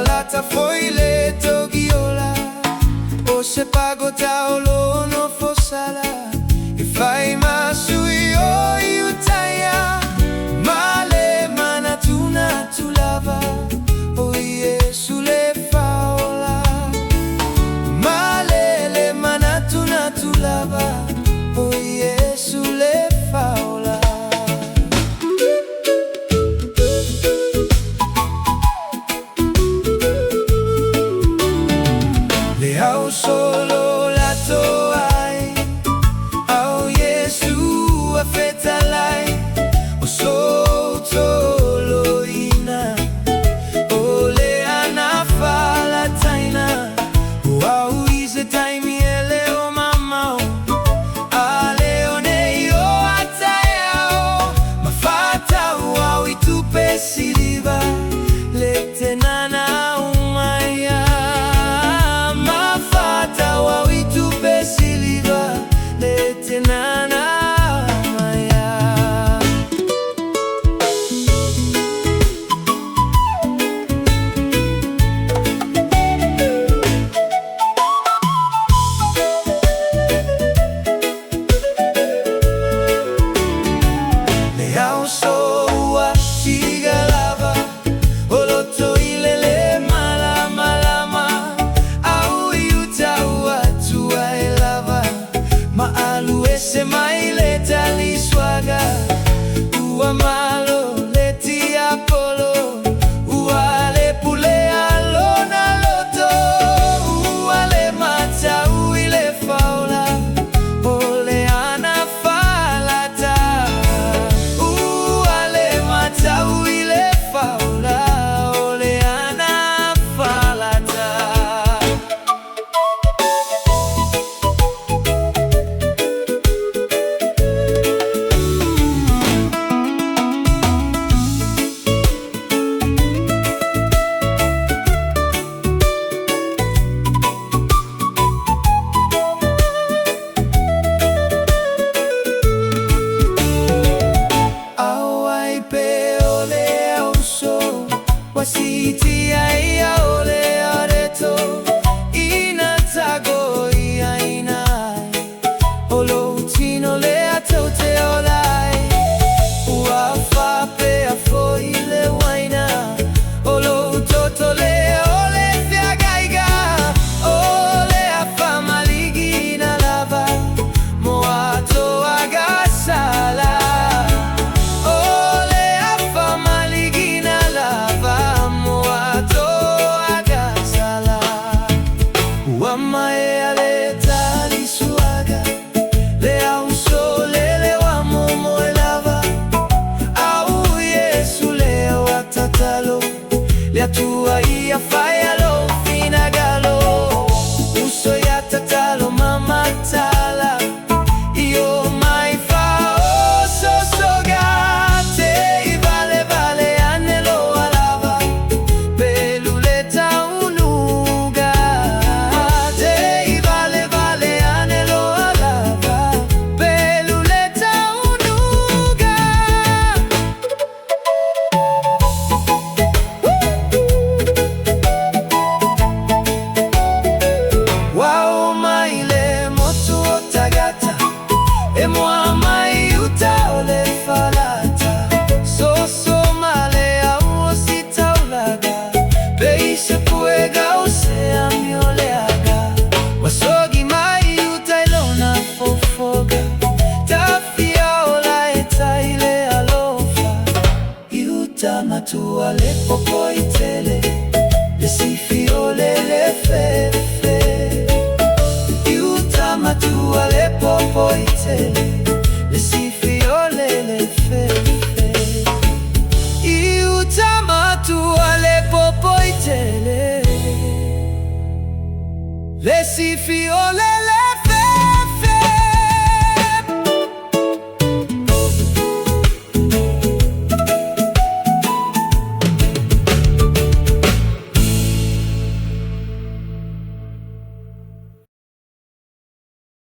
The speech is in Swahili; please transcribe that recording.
falata foile togiola, o se pago taolo no fosala, e fai masui o iutaya, male mana tuna tulava, o Yesu le faola, male le mana tuna tulava, o Yesu le faola. Au solo la toai, au Yesu afetalai, o so tolo ina, o le ana falataina, o au ize taimi ele o mamao, a leone o atayao, mafata o au itupe siliva, le tenana umaya. Se mai le tali swaga, ua malo le ti apolo, ua le pule alona loto, ua le mata ui le faula, o le ana falata, ua le mata ui le faula, o le ana falata. Wasiti ai ole areto ina tago ia ina olo tino le atote olai ua fa pe a foi le waina olo toto le ole fiagaiga ole a fa maligina lava moato agasala ole a fa maligina lava Wamae ale tali suaga, le au sole le wamo moelava, au Yesu le watatalo, le atua ia faialo finagalo, uso ya tatalo mamatala, io mai fa o sosogate, i vale vale anelo alava, peluleta unuga. Tua le popo itele, le si fiole le fefe. Iutama tua le popo itele, le si fiole le fefe. Iutama tua le popo itele, le si fiole